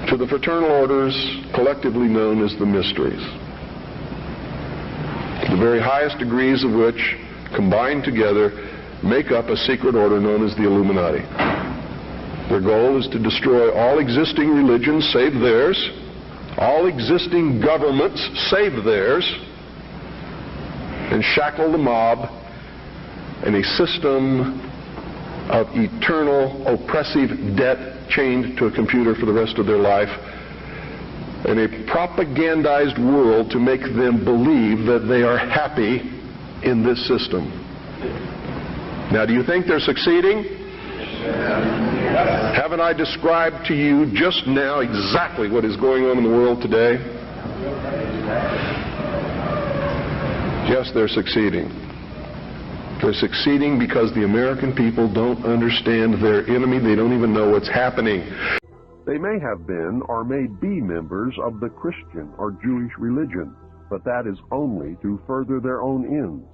to the fraternal orders collectively known as the mysteries, the very highest degrees of which, combined together, make up a secret order known as the Illuminati. Their goal is to destroy all existing religions save theirs, all existing governments save theirs, and shackle the mob in a system of eternal oppressive debt chained to a computer for the rest of their life, in a propagandized world to make them believe that they are happy in this system. Now, do you think they're succeeding? Haven't I described to you just now exactly what is going on in the world today? Yes, they're succeeding. They're succeeding because the American people don't understand their enemy. They don't even know what's happening. They may have been or may be members of the Christian or Jewish religion, but that is only to further their own ends.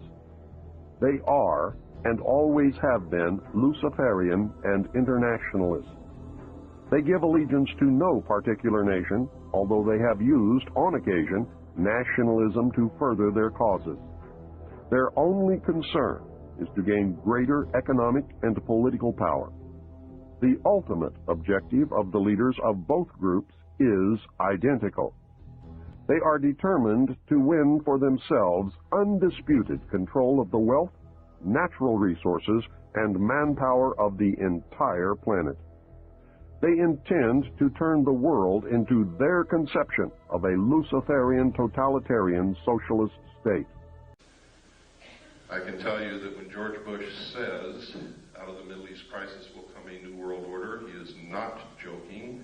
They are and always have been Luciferian and internationalist. They give allegiance to no particular nation, although they have used, on occasion, nationalism to further their causes. Their only concern is to gain greater economic and political power. The ultimate objective of the leaders of both groups is identical. They are determined to win for themselves undisputed control of the wealth, natural resources, and manpower of the entire planet. They intend to turn the world into their conception of a Luciferian totalitarian socialist state. I can tell you that when George Bush says out of the Middle East crisis will come a new world order, he is not joking.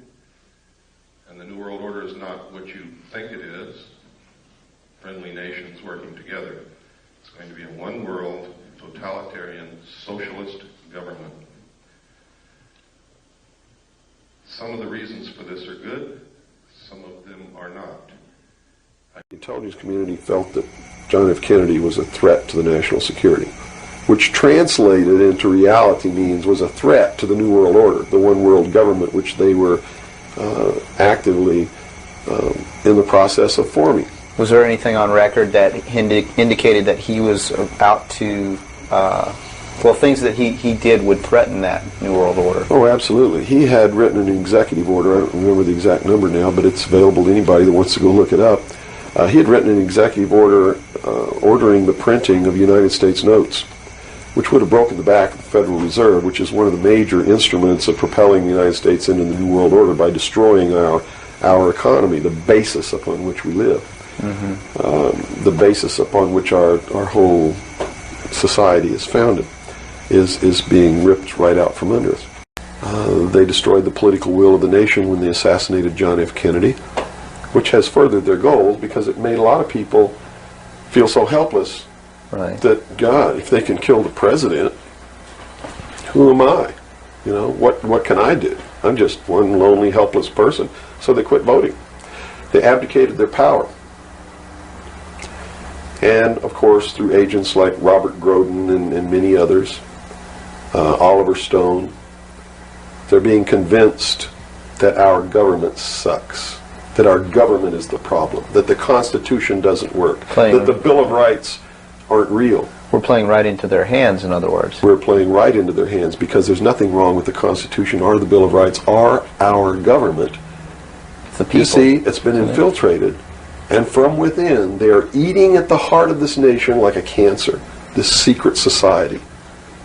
And the new world order is not what you think it is, friendly nations working together. It's going to be a one world, totalitarian, socialist government. Some of the reasons for this are good, some of them are not. The intelligence community felt that John F. Kennedy was a threat to the national security, which translated into reality means was a threat to the New World Order, the one world government which they were actively in the process of forming. Was there anything on record that indicated that he was out to, things that he did would threaten that New World Order? Oh, absolutely. He had written an executive order. I don't remember the exact number now, but it's available to anybody that wants to go look it up. He had written an executive order ordering the printing of United States notes, which would have broken the back of the Federal Reserve, which is one of the major instruments of propelling the United States into the New World Order by destroying our economy, the basis upon which we live, the basis upon which our whole society is founded, is being ripped right out from under us. They destroyed the political will of the nation when they assassinated John F. Kennedy, which has furthered their goals because it made a lot of people feel so helpless that, God, if they can kill the president, who am I? You know, what can I do? I'm just one lonely, helpless person. So they quit voting. They abdicated their power. And, of course, through agents like Robert Groden and many others, Oliver Stone, they're being convinced that our government sucks, that our government is the problem, that the Constitution doesn't work, that the Bill of Rights aren't real. We're playing right into their hands, in other words. We're playing right into their hands because there's nothing wrong with the Constitution or the Bill of Rights or our government. It's the people. You see, it's been infiltrated, and from within, they are eating at the heart of this nation like a cancer, this secret society.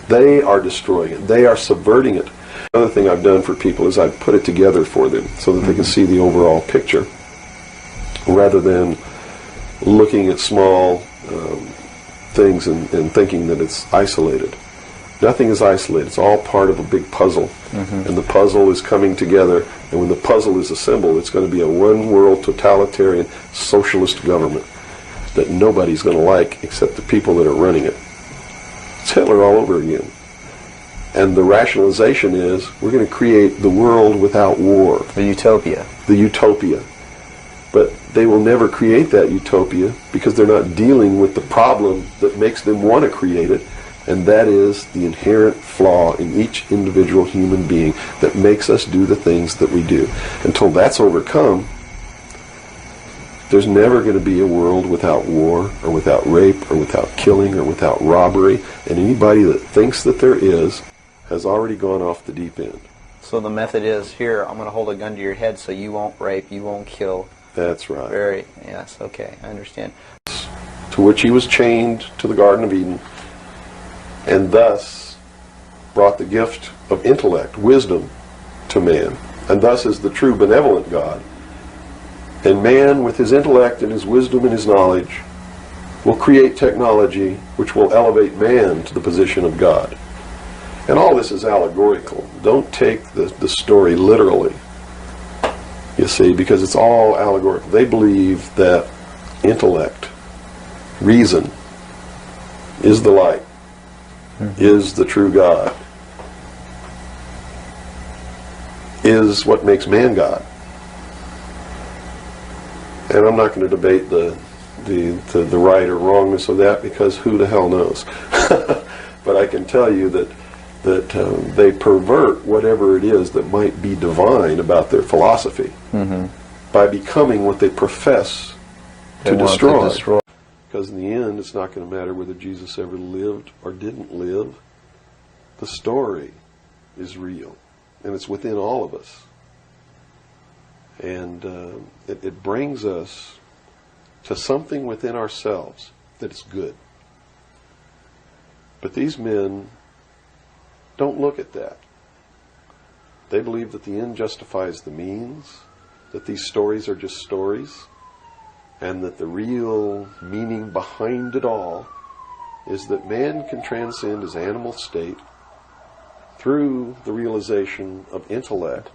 They are destroying it. They are subverting it. Another thing I've done for people is I've put it together for them so that they can see the overall picture rather than looking at small things and thinking that it's isolated. Nothing is isolated. It's all part of a big puzzle. And the puzzle is coming together, and when the puzzle is assembled, it's going to be a one-world totalitarian socialist government that nobody's going to like except the people that are running it. It's Hitler all over again. And the rationalization is we're going to create the world without war. The utopia. The utopia. But they will never create that utopia because they're not dealing with the problem that makes them want to create it. And that is the inherent flaw in each individual human being that makes us do the things that we do. Until that's overcome, there's never going to be a world without war or without rape or without killing or without robbery. And anybody that thinks that there is has already gone off the deep end. So the method is, here, I'm going to hold a gun to your head so you won't rape, you won't kill. That's right. Yes, okay, I understand. To which he was chained to the Garden of Eden, and thus brought the gift of intellect, wisdom, to man. And thus is the true benevolent God. And man, with his intellect and his wisdom and his knowledge, will create technology which will elevate man to the position of God. And all this is allegorical. Don't take the story literally, you see, because it's all allegorical. They believe that intellect, reason, is the light, is the true God, is what makes man God. And I'm not going to debate the right or wrongness of that, because who the hell knows. But I can tell you that they pervert whatever it is that might be divine about their philosophy by becoming what they profess to destroy. Because in the end, it's not going to matter whether Jesus ever lived or didn't live. The story is real, and it's within all of us. And it brings us to something within ourselves that is good. But these men don't look at that. They believe that the end justifies the means, that these stories are just stories, and that the real meaning behind it all is that man can transcend his animal state through the realization of intellect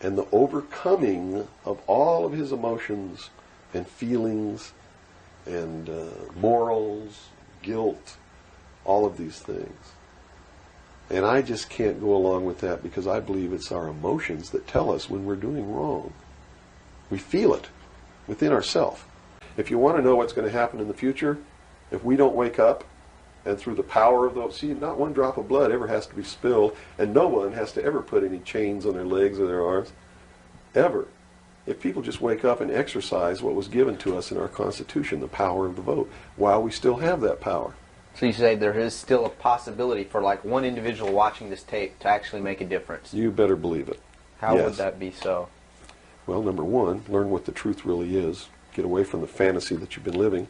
and the overcoming of all of his emotions and feelings and morals, guilt, all of these things. And I just can't go along with that, because I believe it's our emotions that tell us when we're doing wrong. We feel it within ourselves. If you want to know what's going to happen in the future, if we don't wake up and through the power of those, see, not one drop of blood ever has to be spilled, and no one has to ever put any chains on their legs or their arms, ever. If people just wake up and exercise what was given to us in our Constitution, the power of the vote, while we still have that power. So you say there is still a possibility for like one individual watching this tape to actually make a difference? You better believe it. How Yes. would that be so? Well, number one, learn what the truth really is. Get away from the fantasy that you've been living.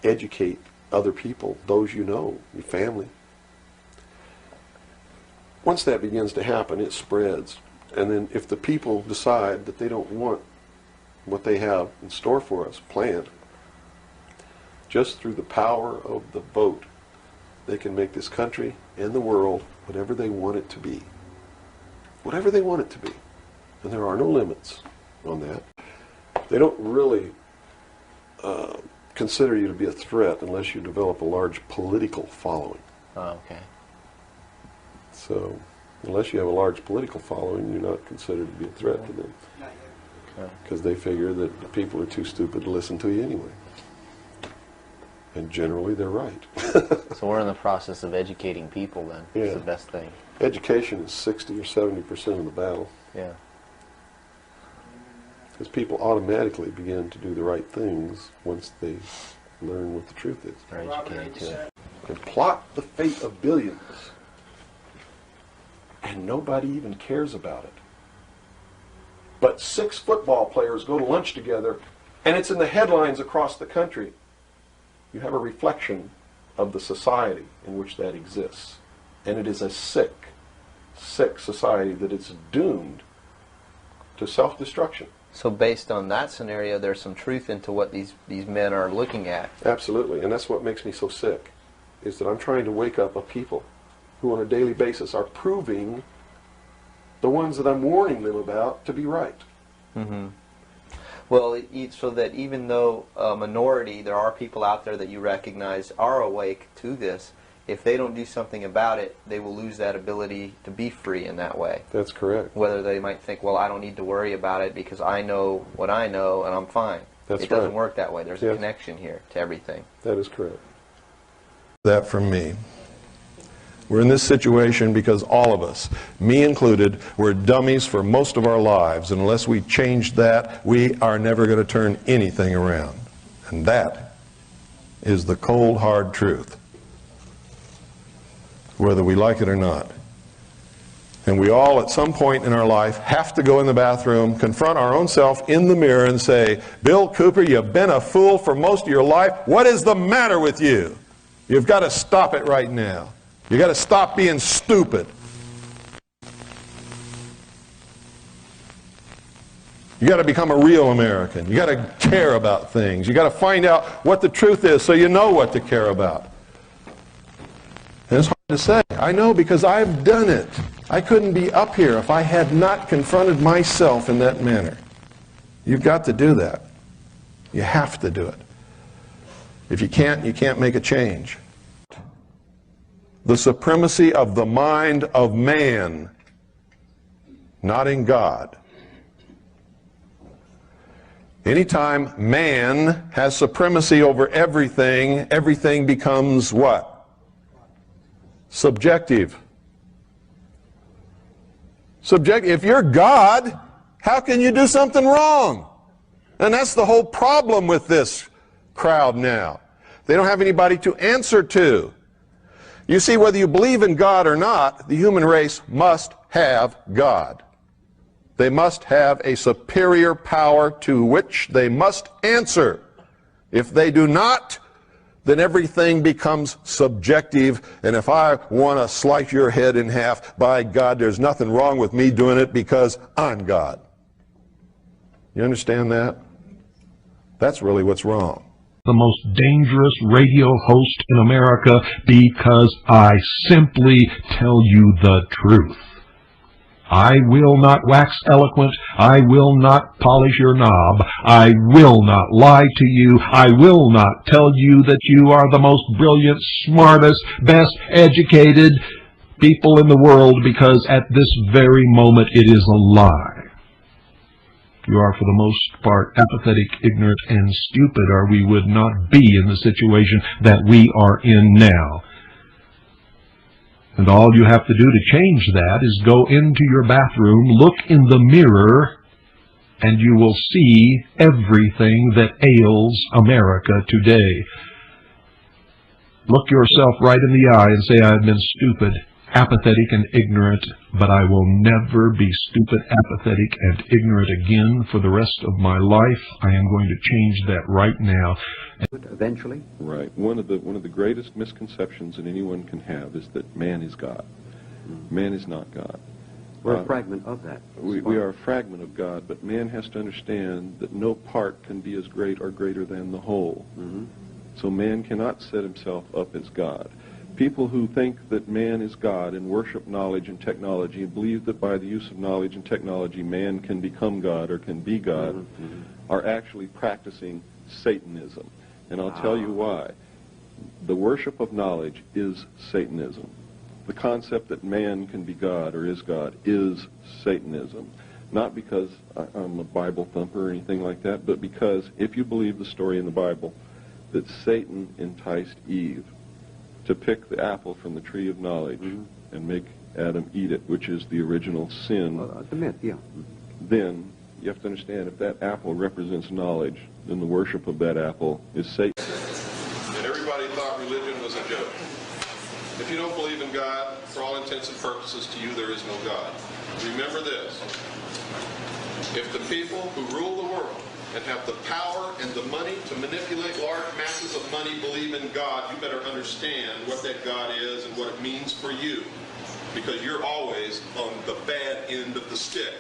Educate other people, those you know, your family. Once that begins to happen, it spreads. And then if the people decide that they don't want what they have in store for us planned, just through the power of the vote, they can make this country and the world whatever they want it to be. Whatever they want it to be. And there are no limits on that. They don't really consider you to be a threat unless you develop a large political following. Oh, okay. So, unless you have a large political following, you're not considered to be a threat to them. Because they figure that the people are too stupid to listen to you anyway. And generally, they're right. So we're in the process of educating people then. Yeah. It's the best thing. Education is 60 or 70% of the battle. Yeah. Because people automatically begin to do the right things once they learn what the truth is. They're educated to it. And plot the fate of billions. And nobody even cares about it. But 6 football players go to lunch together, and it's in the headlines across the country. You have a reflection of the society in which that exists. And it is a sick, sick society that is doomed to self-destruction. So based on that scenario, there's some truth into what these men are looking at. Absolutely. And that's what makes me so sick, is that I'm trying to wake up a people who on a daily basis are proving the ones that I'm warning them about to be right. Mm-hmm. Well, so that even though a minority, there are people out there that you recognize are awake to this, if they don't do something about it, they will lose that ability to be free in that way. That's correct. Whether they might think, well, I don't need to worry about it because I know what I know and I'm fine. That's It doesn't right. work that way. There's a Yes. connection here to everything. That is correct. That from me. We're in this situation because all of us, me included, we're dummies for most of our lives. And unless we change that, we are never going to turn anything around. And that is the cold, hard truth, whether we like it or not. And we all, at some point in our life, have to go in the bathroom, confront our own self in the mirror and say, Bill Cooper, you've been a fool for most of your life. What is the matter with you? You've got to stop it right now. You've got to stop being stupid. You got to become a real American. You got to care about things. You got to find out what the truth is so you know what to care about. And it's hard to say. I know because I've done it. I couldn't be up here if I had not confronted myself in that manner. You've got to do that. You have to do it. If you can't make a change. The supremacy of the mind of man, not in God. Anytime man has supremacy over everything, everything becomes what? Subjective. If you're God, how can you do something wrong? And that's the whole problem with this crowd now. They don't have anybody to answer to. You see, whether you believe in God or not, the human race must have God. They must have a superior power to which they must answer. If they do not, then everything becomes subjective, and if I want to slice your head in half, by God, there's nothing wrong with me doing it because I'm God. You understand that? That's really what's wrong. The most dangerous radio host in America because I simply tell you the truth. I will not wax eloquent. I will not polish your knob. I will not lie to you. I will not tell you that you are the most brilliant, smartest, best educated people in the world, because at this very moment it is a lie. You are for the most part apathetic, ignorant, and stupid, or we would not be in the situation that we are in now. And all you have to do to change that is go into your bathroom, look in the mirror, and you will see everything that ails America today. Look yourself right in the eye and say, I've been stupid, apathetic, and ignorant, but I will never be stupid, apathetic, and ignorant again for the rest of my life. I am going to change that right now. Eventually? Right. One of the greatest misconceptions that anyone can have is that man is God. Man is not God. We're a fragment of that. We are a fragment of God, but man has to understand that no part can be as great or greater than the whole. So man cannot set himself up as God. People who think that man is God and worship knowledge and technology and believe that by the use of knowledge and technology man can become God or can be God are actually practicing Satanism. And I'll tell you why. The worship of knowledge is Satanism. The concept that man can be God or is God is Satanism. Not because I'm a Bible thumper or anything like that, but because if you believe the story in the Bible that Satan enticed Eve to pick the apple from the tree of knowledge and make Adam eat it, which is the original sin, the myth, yeah. Then you have to understand, if that apple represents knowledge, then the worship of that apple is Satan. And everybody thought religion was a joke. If you don't believe in God, for all intents and purposes, to you there is no God. Remember this. If the people who rule the world and have the power and the money to manipulate large masses of money believe in God, you better understand what that God is and what it means for you, because you're always on the bad end of the stick.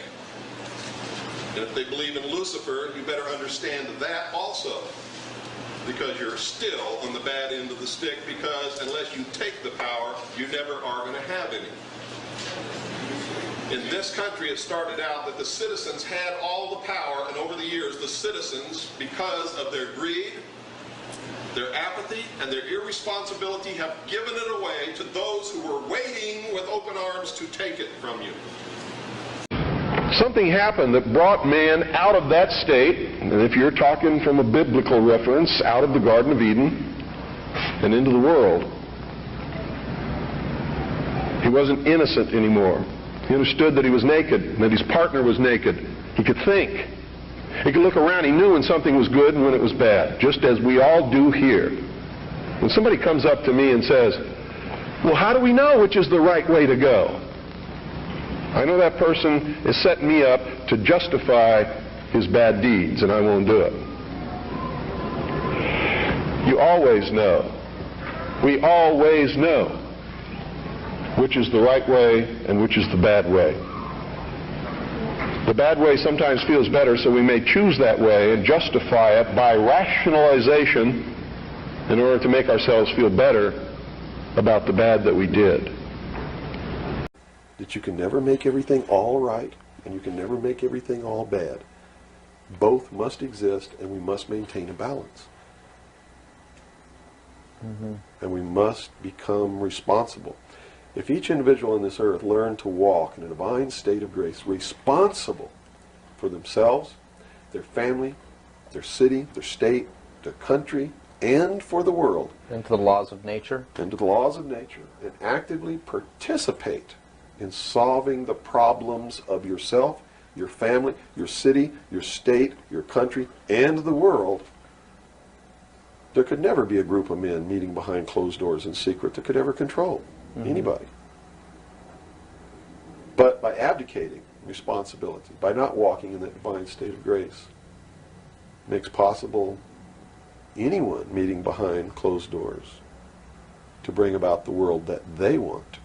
And if they believe in Lucifer, you better understand that also, because you're still on the bad end of the stick, because unless you take the power, you never are going to have any. In this country, it started out that the citizens had all the power, and over the years, the citizens, because of their greed, their apathy, and their irresponsibility, have given it away to those who were waiting with open arms to take it from you. Something happened that brought man out of that state, and if you're talking from a biblical reference, out of the Garden of Eden and into the world. He wasn't innocent anymore. He understood that he was naked, and that his partner was naked. He could think. He could look around. He knew when something was good and when it was bad, just as we all do here. When somebody comes up to me and says, well, how do we know which is the right way to go? I know that person is setting me up to justify his bad deeds, and I won't do it. You always know. We always know which is the right way and which is the bad way. The bad way sometimes feels better, so we may choose that way and justify it by rationalization in order to make ourselves feel better about the bad that we did. That you can never make everything all right, and you can never make everything all bad. Both must exist, and we must maintain a balance. And we must become responsible. If each individual on this earth learned to walk in a divine state of grace, responsible for themselves, their family, their city, their state, their country, and for the world, And to the laws of nature. and to the laws of nature, and actively participate in solving the problems of yourself, your family, your city, your state, your country, and the world, there could never be a group of men meeting behind closed doors in secret that could ever control anybody. But by abdicating responsibility, by not walking in that divine state of grace, makes possible anyone meeting behind closed doors to bring about the world that they want.